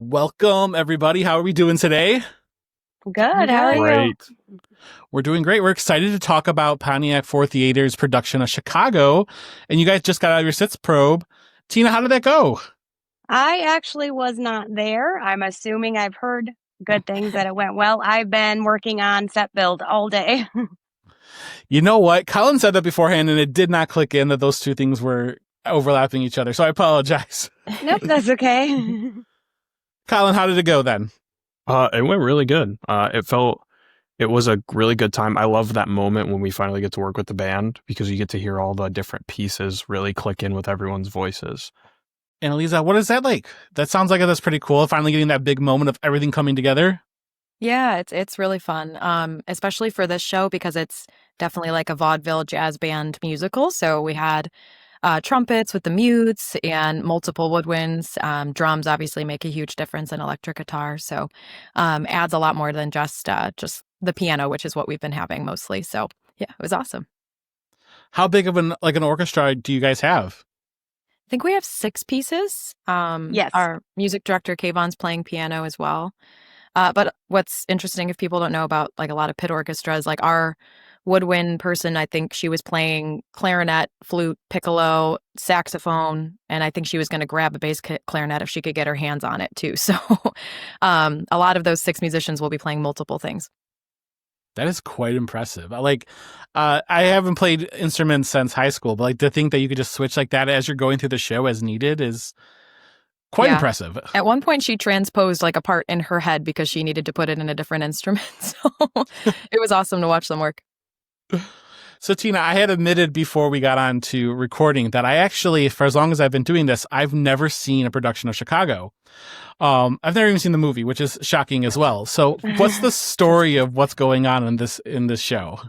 Welcome, everybody. How are we doing today? Good. How are you? Great. We're doing great. We're excited to talk about Pontiac IV Theater's production of Chicago. And you guys just got out of your sits probe. Tina, how did that go? I actually was not there. I'm assuming I've heard good things that it went well. I've been working on set build all day. You know what? Collin said that beforehand, and it did not click in that those two things were overlapping each other. So I apologize. Nope, that's okay. Collin, how did it go then? It went really good. It was a really good time. I love that moment when we finally get to work with the band because you get to hear all the different pieces really click in with everyone's voices. Analisa, what is that like? That sounds like that's pretty cool. Finally getting that big moment of everything coming together. Yeah, it's really fun, especially for this show because it's definitely like a vaudeville jazz band musical. So we had trumpets with the mutes and multiple woodwinds. Drums obviously make a huge difference in electric guitar, so adds a lot more than just the piano, which is what we've been having mostly. So yeah, it was awesome. How big of an orchestra do you guys have? I think we have 6 pieces. Yes. Our music director Kayvon's playing piano as well. But what's interesting, if people don't know about like a lot of pit orchestras, like our woodwind person, I think she was playing clarinet, flute, piccolo, saxophone, and I think she was going to grab a bass clarinet if she could get her hands on it too. So a lot of those 6 musicians will be playing multiple things. That is quite impressive. I haven't played instruments since high school, but like to think that you could just switch like that as you're going through the show as needed is quite impressive. At one point, she transposed like a part in her head because she needed to put it in a different instrument. So it was awesome to watch them work. So Tina, I had admitted before we got on to recording that I actually, for as long as I've been doing this, I've never seen a production of Chicago. I've never even seen the movie, which is shocking as well. So what's the story of what's going on in this show?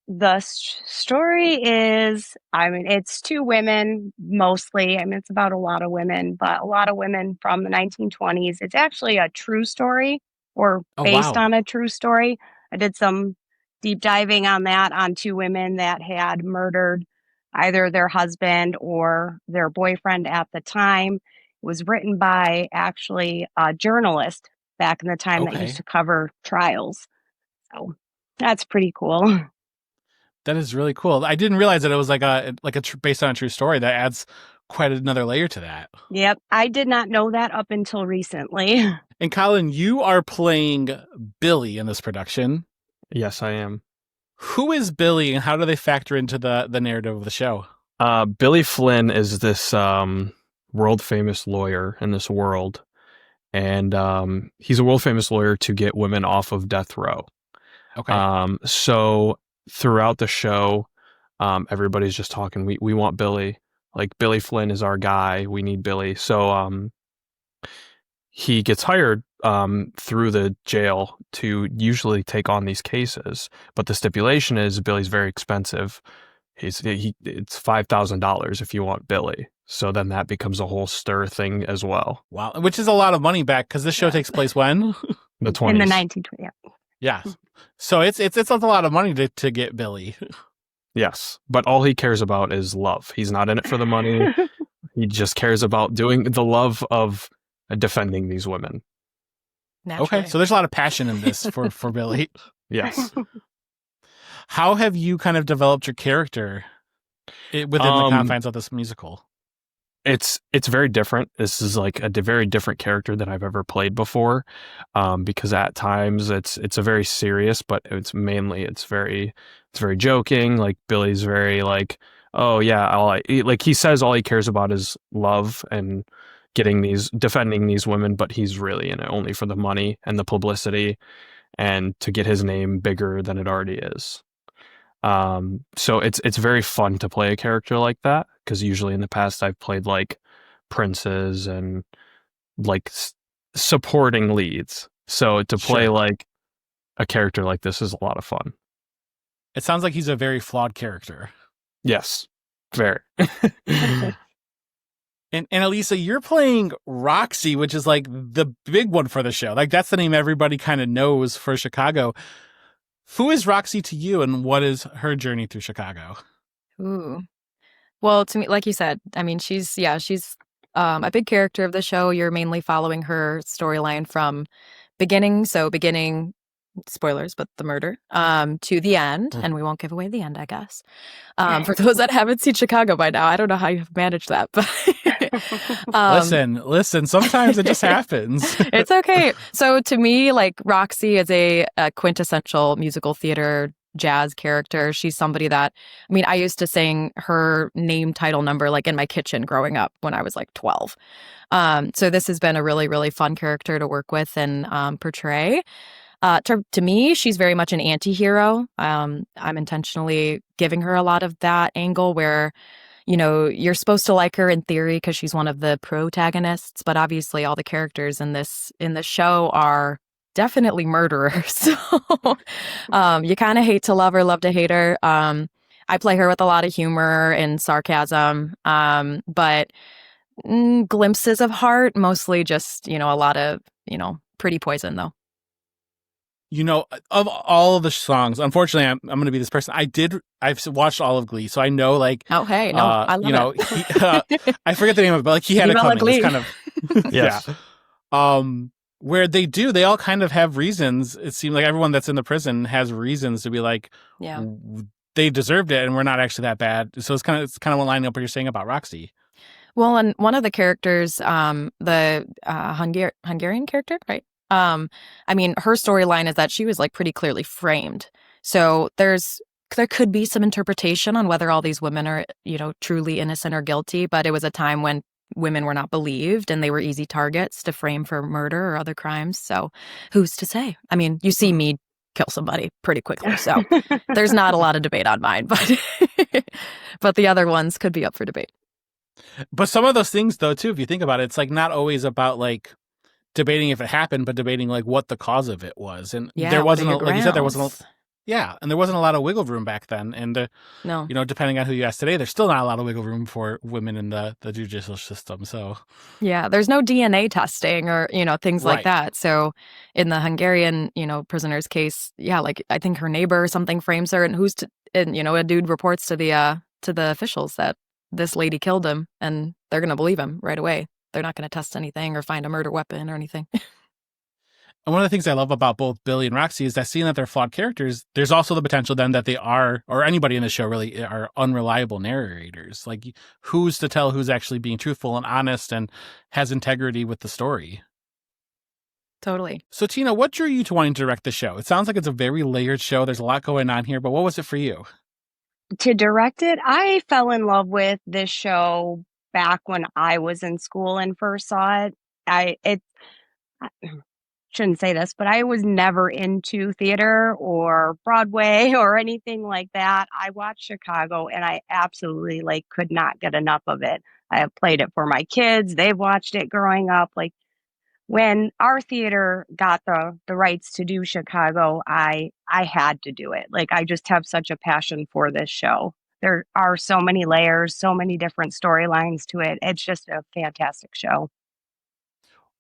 The story is, it's 2 women mostly. It's about a lot of women, but a lot of women from the 1920s. It's actually a true story or based on a true story. I did some deep diving on that on 2 women that had murdered either their husband or their boyfriend at the time. It was written by actually a journalist back in the time that used to cover trials. So that's pretty cool. That is really cool. I didn't realize that it was based on a true story. That adds quite another layer to that. Yep. I did not know that up until recently. And Collin, you are playing Billy in this production. Yes, I am. Who is Billy and how do they factor into the narrative of the show? Billy Flynn is this world famous lawyer in this world. And he's a world famous lawyer to get women off of death row. Okay. So throughout the show, everybody's just talking, we want Billy. Like, Billy Flynn is our guy. We need Billy. So he gets hired through the jail to usually take on these cases. But the stipulation is Billy's very expensive. It's $5,000 if you want Billy. So then that becomes a whole stir thing as well. Wow. Which is a lot of money back because this show takes place when? The 20s. In the 1920s. Yeah. So it's a lot of money to get Billy. Yes. But all he cares about is love. He's not in it for the money. He just cares about doing the love of defending these women. Naturally. Okay. So there's a lot of passion in this for Billy. Yes. How have you kind of developed your character within the confines of this musical? It's very different. This is like a very different character than I've ever played before, because at times it's a very serious, but it's very joking. Like, Billy's very like, oh yeah, like he says all he cares about is love and defending these women, but he's really in it only for the money and the publicity and to get his name bigger than it already is. So it's very fun to play a character like that, because usually in the past I've played like princes and like supporting leads. So to play like a character like this is a lot of fun. It sounds like he's a very flawed character. Yes, very. And Analisa, you're playing Roxy, which is like the big one for the show. Like, that's the name everybody kind of knows for Chicago. Who is Roxy to you, and what is her journey through Chicago? Ooh. Well, to me, like you said, she's a big character of the show. You're mainly following her storyline from beginning, spoilers, but the murder, to the end, and we won't give away the end, I guess. For those that haven't seen Chicago by now, I don't know how you've managed that, but listen, sometimes it just happens. It's okay. So to me, like, Roxy is a quintessential musical theater jazz character. She's somebody that, I mean, I used to sing her name title number like in my kitchen growing up when I was like 12. So this has been a really, really fun character to work with and portray. To me, she's very much an anti-hero. I'm intentionally giving her a lot of that angle where, you know, you're supposed to like her in theory because she's one of the protagonists, but obviously all the characters in this show are definitely murderers. So you kind of hate to love her, love to hate her. I play her with a lot of humor and sarcasm, but glimpses of heart, mostly just, you know, a lot of, you know, pretty poison though. You know, of all of the songs, unfortunately, I'm going to be this person. I've watched all of Glee, so I know, like, oh, hey, no, I love you know, I forget the name of it, but like he had a coming. It's kind of, Yes. Yeah. Where they all kind of have reasons. It seems like everyone that's in the prison has reasons to be like, yeah, they deserved it, and we're not actually that bad. So it's kind of lining up what you're saying about Roxy. Well, and one of the characters, the Hungarian character, right? I mean, her storyline is that she was like pretty clearly framed. So there could be some interpretation on whether all these women are, you know, truly innocent or guilty, but it was a time when women were not believed and they were easy targets to frame for murder or other crimes. So who's to say? I mean, you see me kill somebody pretty quickly, so there's not a lot of debate on mine, but the other ones could be up for debate. But some of those things, though, too, if you think about it, it's like not always about like debating if it happened, but debating like what the cause of it was. And there wasn't, like you said, there wasn't, and there wasn't a lot of wiggle room back then. And, no, you know, depending on who you ask today, there's still not a lot of wiggle room for women in the judicial system. So, yeah, there's no DNA testing or, you know, things like that. So in the Hungarian, you know, prisoner's case, yeah, like I think her neighbor or something frames her and you know, a dude reports to the officials that this lady killed him and they're going to believe him right away. They're not going to test anything or find a murder weapon or anything. And one of the things I love about both Billy and Roxy is that seeing that they're flawed characters, there's also the potential then that they are, or anybody in the show really, are unreliable narrators. Like, who's to tell who's actually being truthful and honest and has integrity with the story? Totally. So, Tina, what drew you to wanting to direct the show? It sounds like it's a very layered show. There's a lot going on here, but what was it for you? To direct it, I fell in love with this show back when I was in school and first saw it. I shouldn't say this, but I was never into theater or Broadway or anything like that. I watched Chicago and I absolutely like could not get enough of it. I have played it for my kids. They've watched it growing up. Like when our theater got the rights to do Chicago, I had to do it. Like I just have such a passion for this show. There are so many layers, so many different storylines to it. It's just a fantastic show.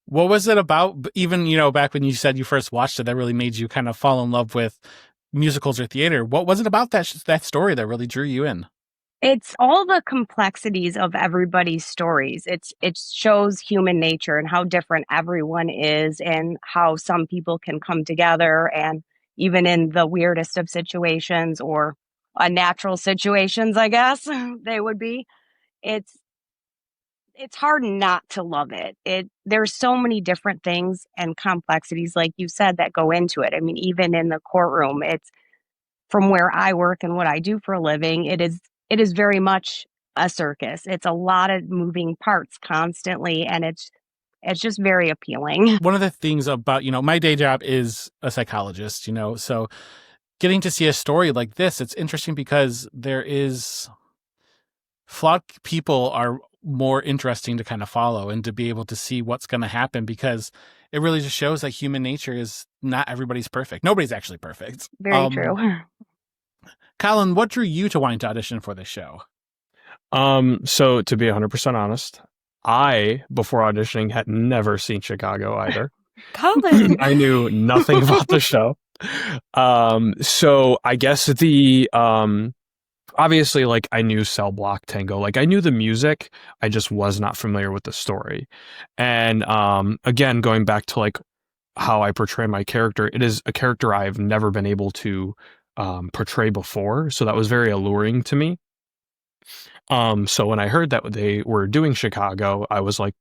What was it about, even, you know, back when you said you first watched it, that really made you kind of fall in love with musicals or theater? What was it about that story that really drew you in? It's all the complexities of everybody's stories. It shows human nature and how different everyone is and how some people can come together, and even in the weirdest of situations or unnatural situations, I guess they would be. It's hard not to love it. There's so many different things and complexities, like you said, that go into it. I mean, even in the courtroom, it's from where I work and what I do for a living, it is very much a circus. It's a lot of moving parts constantly, and it's just very appealing. One of the things about, you know, my day job is a psychologist, you know, so getting to see a story like this, it's interesting because flawed people are more interesting to kind of follow and to be able to see what's going to happen, because it really just shows that human nature is not everybody's perfect. Nobody's actually perfect. Very true. Collin, what drew you to wanting to audition for this show? So to be 100% honest, I, before auditioning, had never seen Chicago either. Collin! I knew nothing about the show. So I guess obviously, like, I knew Cell Block Tango. Like, I knew the music. I just was not familiar with the story. And again, going back to like how I portray my character, it is a character I've never been able to portray before. So that was very alluring to me. So when I heard that they were doing Chicago, I was like,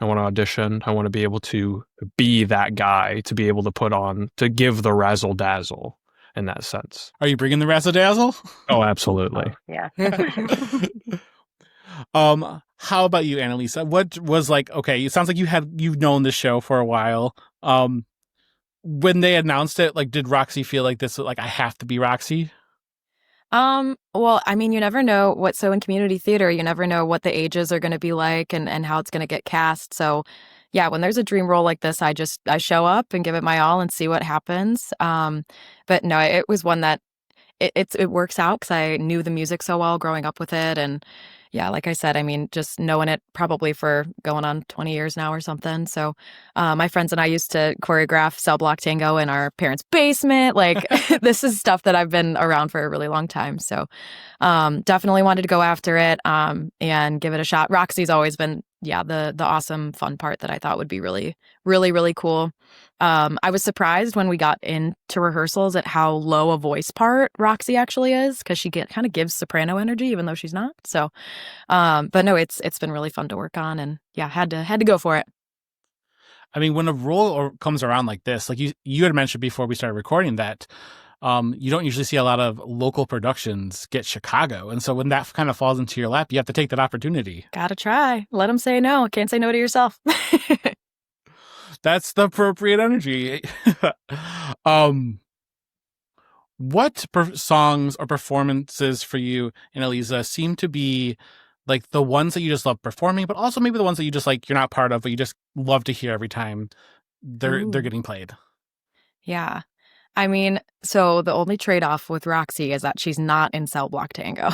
I want to audition. I want to be able to be that guy, to be able to put on, to give the razzle dazzle in that sense. Are you bringing the razzle dazzle? Oh, absolutely. Yeah. How about you, Analisa? What was like, okay, it sounds like you've known this show for a while. When they announced it, like, did Roxy feel like this, like, I have to be Roxy? Well, I mean, you never know so in community theater, you never know what the ages are going to be like and how it's going to get cast. So yeah, when there's a dream role like this, I show up and give it my all and see what happens. But no, it was one that it works out because I knew the music so well growing up with it. And yeah, like I said, I mean, just knowing it probably for going on 20 years now or something. So my friends and I used to choreograph Cell Block Tango in our parents' basement. Like, this is stuff that I've been around for a really long time. So definitely wanted to go after it and give it a shot. Roxy's always been, the awesome, fun part that I thought would be really, really, really cool. I was surprised when we got into rehearsals at how low a voice part Roxy actually is, because she kind of gives soprano energy even though she's not. So, but no, it's been really fun to work on, and yeah, had to go for it. I mean, when a role comes around like this, like you had mentioned before we started recording that you don't usually see a lot of local productions get Chicago. And so when that kind of falls into your lap, you have to take that opportunity. Gotta try. Let them say no. Can't say no to yourself. That's the appropriate energy. What songs or performances for you and Analisa seem to be like the ones that you just love performing, but also maybe the ones that you just like, you're not part of, but you just love to hear every time they're getting played? Yeah. I mean, so the only trade-off with Roxy is that she's not in Cell Block Tango.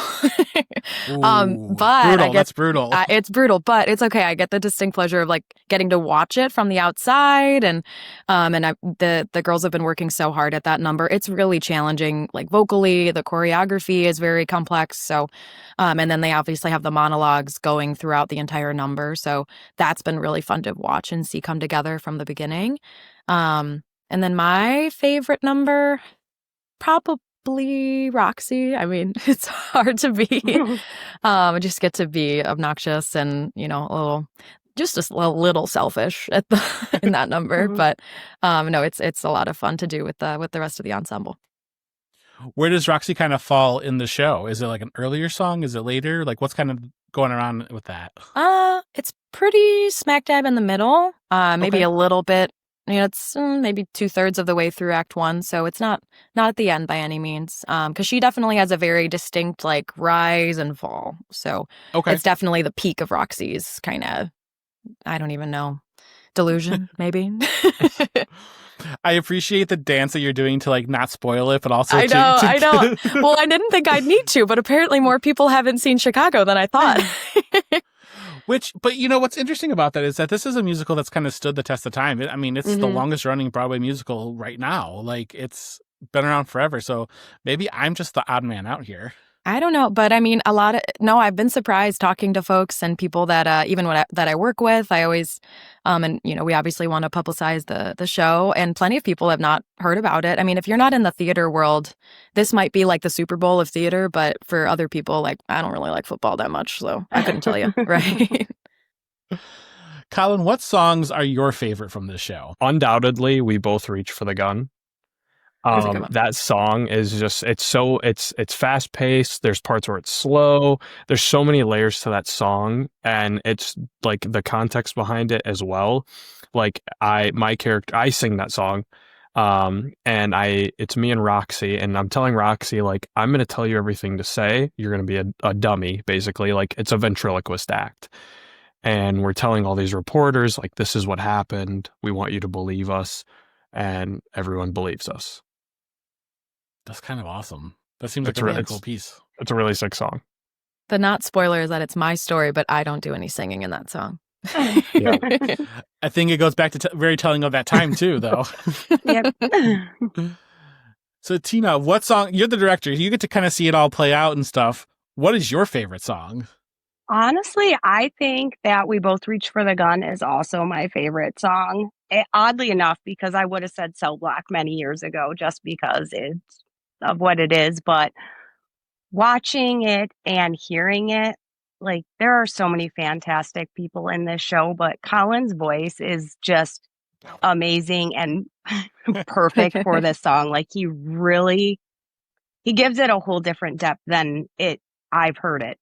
But brutal. That's brutal. It's brutal, but it's okay. I get the distinct pleasure of like getting to watch it from the outside, and the girls have been working so hard at that number. It's really challenging, like vocally. The choreography is very complex. So, and then they obviously have the monologues going throughout the entire number. So that's been really fun to watch and see come together from the beginning. And then my favorite number, probably Roxy. I mean, it's hard to be. I just get to be obnoxious and, a little selfish in that number. But no, it's a lot of fun to do with the rest of the ensemble. Where does Roxy kind of fall in the show? Is it like an earlier song? Is it later? Like, what's kind of going around with that? It's pretty smack dab in the middle. Maybe a little bit. It's maybe 2/3 of the way through Act 1, so it's not at the end by any means. Because she definitely has a very distinct like rise and fall. So it's definitely the peak of Roxy's kind of, I don't even know, delusion maybe. I appreciate the dance that you're doing to like not spoil it, but also I know. Well, I didn't think I'd need to, but apparently more people haven't seen Chicago than I thought. But what's interesting about that is that this is a musical that's kind of stood the test of time. I mean, it's the longest running Broadway musical right now. Like, it's been around forever. So maybe I'm just the odd man out here. I don't know, but I mean, I've been surprised talking to folks and people that that I work with. I always, and we obviously want to publicize the show, and plenty of people have not heard about it. I mean, if you're not in the theater world, this might be like the Super Bowl of theater, but for other people, like, I don't really like football that much, so I couldn't tell you, right? Collin, what songs are your favorite from this show? Undoubtedly, We Both Reach for the Gun. That song is just, it's fast paced. There's parts where it's slow. There's so many layers to that song, and it's like the context behind it as well. Like my character, I sing that song. And it's me and Roxy, and I'm telling Roxy, like, I'm going to tell you everything to say. You're going to be a dummy, basically. Like, it's a ventriloquist act. And we're telling all these reporters, like, this is what happened. We want you to believe us. And everyone believes us. That's kind of awesome. That seems like a really cool piece. It's a really sick song. The not spoiler is that it's my story, but I don't do any singing in that song. Yeah. I think it goes back to very telling of that time too, though. Yep. So Tina, what song? You're the director. You get to kind of see it all play out and stuff. What is your favorite song? Honestly, I think that We Both Reach for the Gun is also my favorite song. Oddly enough, because I would have said Cell Block many years ago, just because it's of what it is. But watching it and hearing it, like there are so many fantastic people in this show, but Collin's voice is just amazing and perfect for this song. Like he gives it a whole different depth than I've heard it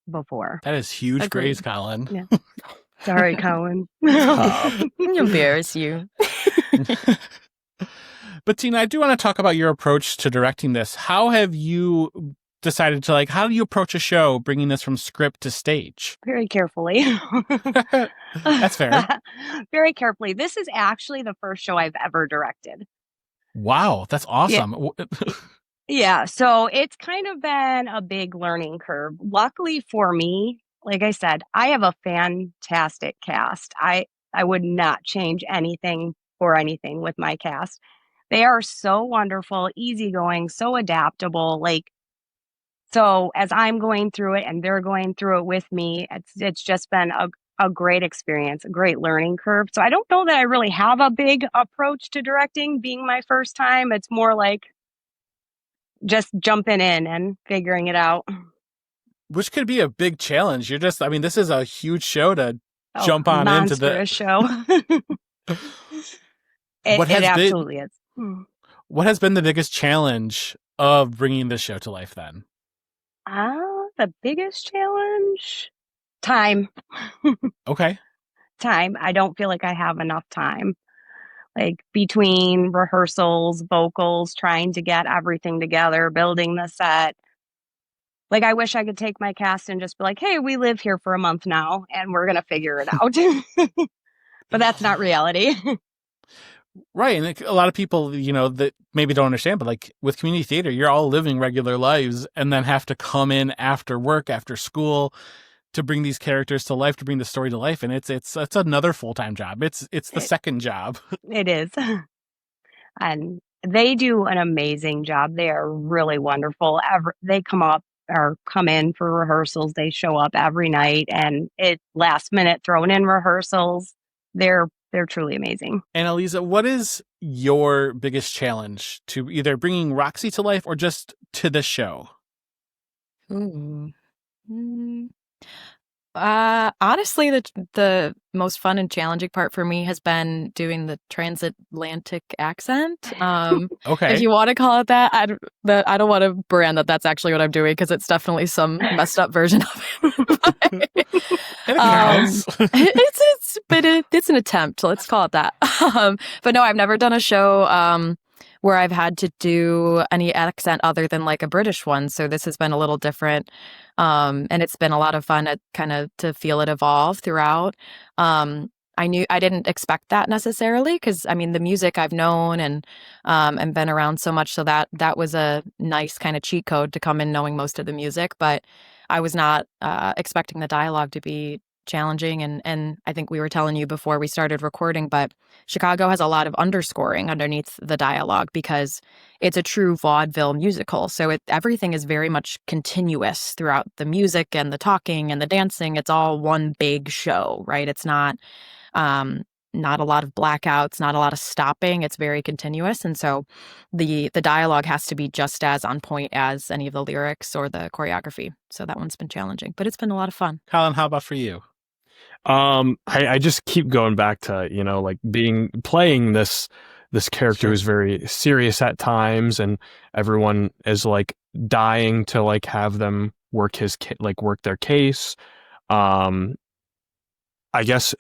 before. That is huge Agreed. praise, Collin. Yeah. Sorry, Collin. Embarrass you. But Tina, I do want to talk about your approach to directing this. How have you decided to how do you approach a show bringing this from script to stage? Very carefully. That's fair. Very carefully. This is actually the first show I've ever directed. Wow, that's awesome. Yeah, so it's kind of been a big learning curve. Luckily for me, like I said, I have a fantastic cast. I would not change anything for anything with my cast. They are so wonderful, easygoing, so adaptable. So as I'm going through it and they're going through it with me, it's just been a great experience, a great learning curve. So I don't know that I really have a big approach to directing being my first time. It's more like just jumping in and figuring it out. Which could be a big challenge. This is a huge show to jump on into the show. It absolutely is. What has been the biggest challenge of bringing this show to life then? The biggest challenge? Time. Okay. Time. I don't feel like I have enough time. Between rehearsals, vocals, trying to get everything together, building the set. I wish I could take my cast and just be like, hey, we live here for a month now and we're going to figure it out. But that's not reality. Right. And a lot of people, that maybe don't understand, but with community theater, you're all living regular lives and then have to come in after work, after school to bring these characters to life, to bring the story to life. And it's another full-time job. It's the second job. It is. And they do an amazing job. They are really wonderful. They come in for rehearsals. They show up every night and it's last minute thrown in rehearsals. They're truly amazing. Analisa, what is your biggest challenge to either bringing Roxy to life or just to the show? Honestly, the most fun and challenging part for me has been doing the transatlantic accent. Okay. If you want to call it that, I don't want to brand that that's actually what I'm doing because it's definitely some messed up version of it. It's an attempt. Let's call it that. But no, I've never done a show where I've had to do any accent other than a British one. So this has been a little different. And it's been a lot of fun to feel it evolve throughout. I didn't expect that necessarily because the music I've known and been around so much. So that was a nice kind of cheat code to come in knowing most of the music, but I was not expecting the dialogue to be challenging. And I think we were telling you before we started recording, but Chicago has a lot of underscoring underneath the dialogue because it's a true vaudeville musical. So everything is very much continuous throughout the music and the talking and the dancing. It's all one big show, right? It's not a lot of blackouts, not a lot of stopping. It's very continuous. And so the dialogue has to be just as on point as any of the lyrics or the choreography. So that one's been challenging, but it's been a lot of fun. Collin, how about for you? I just keep going back to, playing this character who's very serious at times and everyone is dying to have them work their case. I guess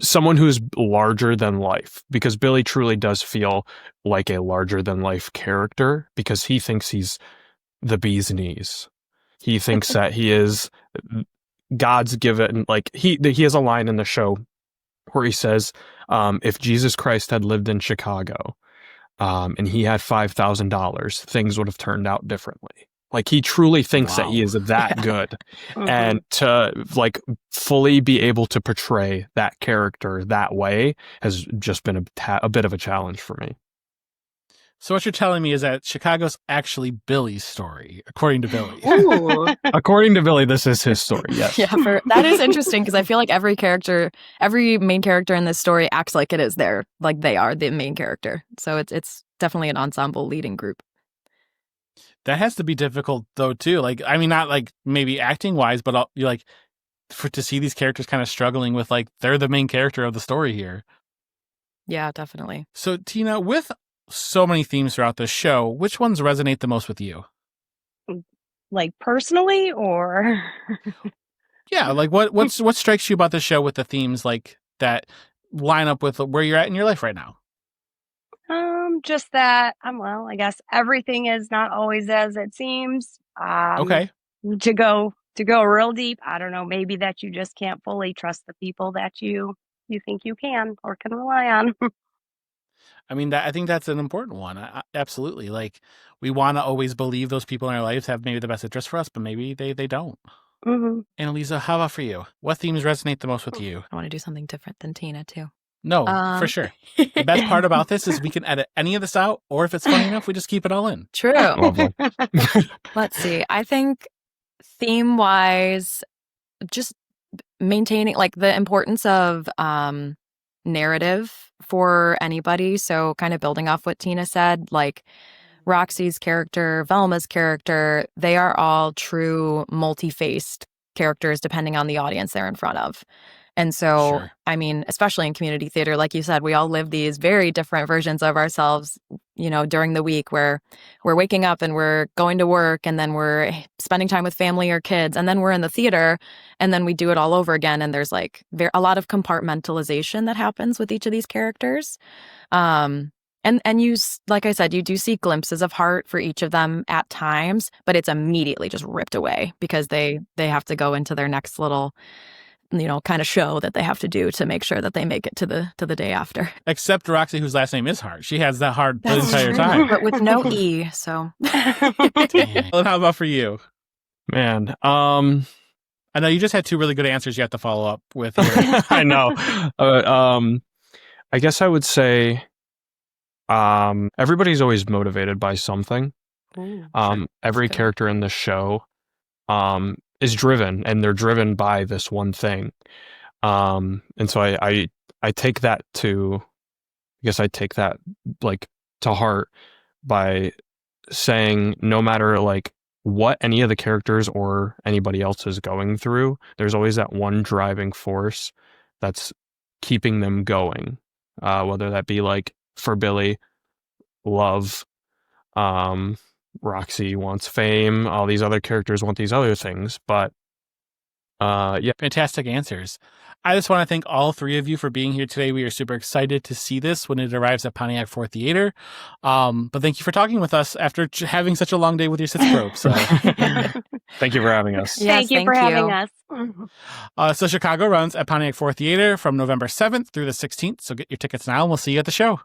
someone who's larger than life, because Billy truly does feel like a larger than life character because he thinks he's the bee's knees. He thinks that he is God's given, he has a line in the show where he says, if Jesus Christ had lived in Chicago, and he had $5,000, things would have turned out differently. He truly thinks that he is that good. And to fully be able to portray that character that way has just been a bit of a challenge for me. So what you're telling me is that Chicago's actually Billy's story, according to Billy. Ooh. According to Billy, this is his story. Yes. Yeah, that is interesting because I feel like every main character in this story acts like it is like they are the main character. So it's definitely an ensemble leading group. That has to be difficult though too. Like, I mean, not like maybe acting wise, but you're like to see these characters kind of struggling with like they're the main character of the story here. Yeah, definitely. So Tina, with so many themes throughout the show, which ones resonate the most with you? Like personally, or Yeah, like what strikes you about the show with the themes like that line up with where you're at in your life right now? just that well, I guess everything is not always as it seems. Okay. To go real deep, I don't know, maybe that you just can't fully trust the people that you think you can or can rely on. I mean, I think that's an important one. Absolutely. Like, we want to always believe those people in our lives have maybe the best interest for us, but maybe they don't. Mm-hmm. Analisa, how about for you? What themes resonate the most with you? I want to do something different than Tina, too. No, for sure. The best part about this is we can edit any of this out, or if it's funny enough, we just keep it all in. True. Let's see. I think theme-wise, just maintaining like the importance of narrative for anybody. So kind of building off what Tina said, like Roxy's character, Velma's character, they are all true multi-faced characters depending on the audience they're in front of. And so, Sure. I mean, especially in community theater, like you said, we all live these very different versions of ourselves, during the week where we're waking up and we're going to work and then we're spending time with family or kids and then we're in the theater and then we do it all over again. And there's like a lot of compartmentalization that happens with each of these characters. And you, like I said, you do see glimpses of heart for each of them at times, but it's immediately just ripped away because they have to go into their next little kind of show that they have to do to make sure that they make it to the day after. Except Roxy, whose last name is Hart. She has that Hart the entire time. But with no E, so. And how about for you? Man, I know you just had two really good answers you have to follow up with. I know. I guess I would say everybody's always motivated by something. Ooh, Every character in the show is driven, and they're driven by this one thing. And so I take that like to heart by saying no matter like what any of the characters or anybody else is going through, there's always that one driving force that's keeping them going. Whether that be like for Billy, love, Roxy wants fame, all these other characters want these other things, but yeah. Fantastic answers. I just want to thank all three of you for being here today. We are super excited to see this when it arrives at Pontiac Theatre IV. But thank you for talking with us after having such a long day with your sitz probe. So. Thank you for having us. Yes, thank you for having us. So Chicago runs at Pontiac Theatre IV from November 7th through the 16th. So get your tickets now and we'll see you at the show.